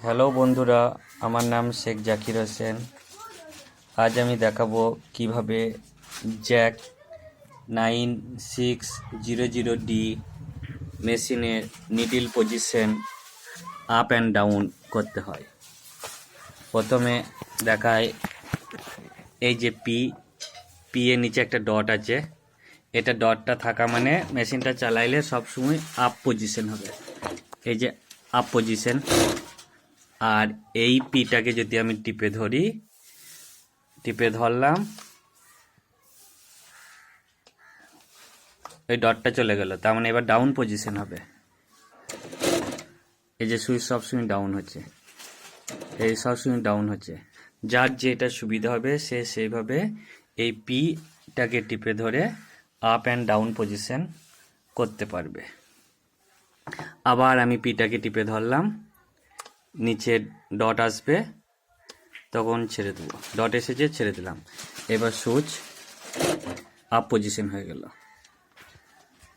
Hello বন্ধুরা, আমার নাম শেখ জাকির হোসেন। আজ আমি দেখাবো কিভাবে জ্যাক 9600D মেশিনের needle position up and down করতে হয়। প্রথমে দেখায় এই যে পি এর নিচে একটা ডট আছে, এটা ডটটা থাকা মানে মেশিনটা চালাইলে সবসময় আপ পজিশন হবে। এই যে আপ পজিশন। আর এই পিটাকে যদি আমি টিপে ধরলাম, এই ডটটা চলে গেল, তার মানে এবার ডাউন পজিশন হবে। এই যে সুইচ সবসময় ডাউন হচ্ছে, এই সবসময় ডাউন হচ্ছে। যার যেটা সুবিধা হবে সে সেইভাবে এই পিটাকে টিপে ধরে আপ অ্যান্ড ডাউন পজিশন করতে পারবে। আবার আমি পিটাকে টিপে ধরলাম, নিচে ডট আসবে, তখন ছেড়ে দেবো। ডট এসেছে, ছেড়ে দিলাম। এবার সুইচ আপ পজিশন হয়ে গেল।